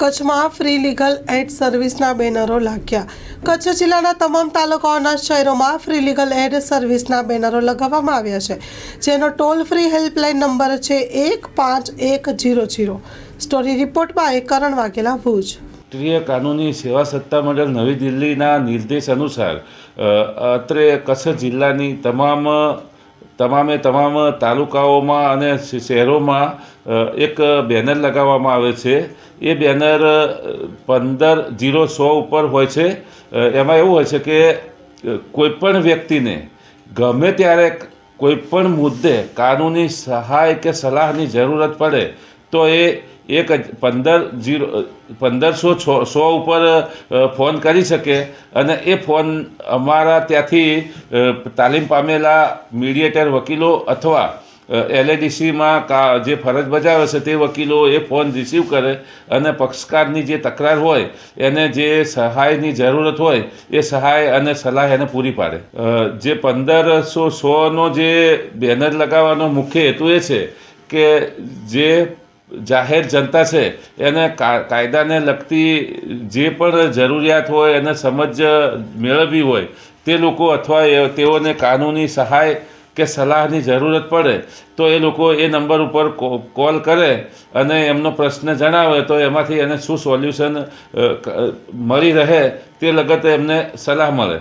કચ્છમાં free legal add સર્વિસના બેનરો લાગ્યા। કચ્છ જિલ્લાના તમામ તાલુકાઓના શહેરોમાં ફ્રી લીગલ એડ સર્વિસના બેનરો લગાવવામાં આવ્યા છે, જેનો ટોલ ફ્રી હેલ્પલાઇન નંબર છે 15100। સ્ટોરી રિપોર્ટ બાય કરણ વાઘેલા, ભુજ। રાષ્ટ્રીય કાનૂની સેવા સત્તામંડળ નવી દિલ્હીના નિર્દેશ અનુસાર અત્રે કચ્છ જિલ્લાની તમામે તાલુકાઓમાં અને શહેરોમાં એક બેનર લગાવવામાં આવે છે। એ બેનર 15-0-100 ઉપર હોય છે। એમાં એવું હોય છે કે કોઈપણ વ્યક્તિને ગમે ત્યારે કોઈપણ મુદ્દે કાનૂની સહાય કે સલાહની જરૂરત પડે તો એ 1500-100 ઉપર ફોન કરી શકે અને એ ફોન અમારા ત્યાંથી તાલીમ પામેલા મીડિયેટર વકીલો અથવા LADCમાં જે ફરજ બજાવે છે તે વકીલો એ ફોન રિસીવ કરે અને પક્ષકારની જે તકરાર હોય એને જે સહાયની જરૂરત હોય એ સહાય અને સલાહ એને પૂરી પાડે। જે 1500-100નો જે બેનર લગાવવાનો મુખ્ય હેતુ એ છે કે જે જાહેર જનતા છે એને કાયદાને લગતી જે પણ જરૂરિયાત હોય એને સમજ મેળવવી હોય તે લોકો અથવા તેઓને કાનૂની સહાય કે સલાહની જરૂરત પડે તો એ લોકો એ નંબર ઉપર કોલ કરે અને એમનો પ્રશ્ન જણાવે તો એમાંથી એને શું સોલ્યુશન મળી રહે તે લગત એમને સલાહ મળે।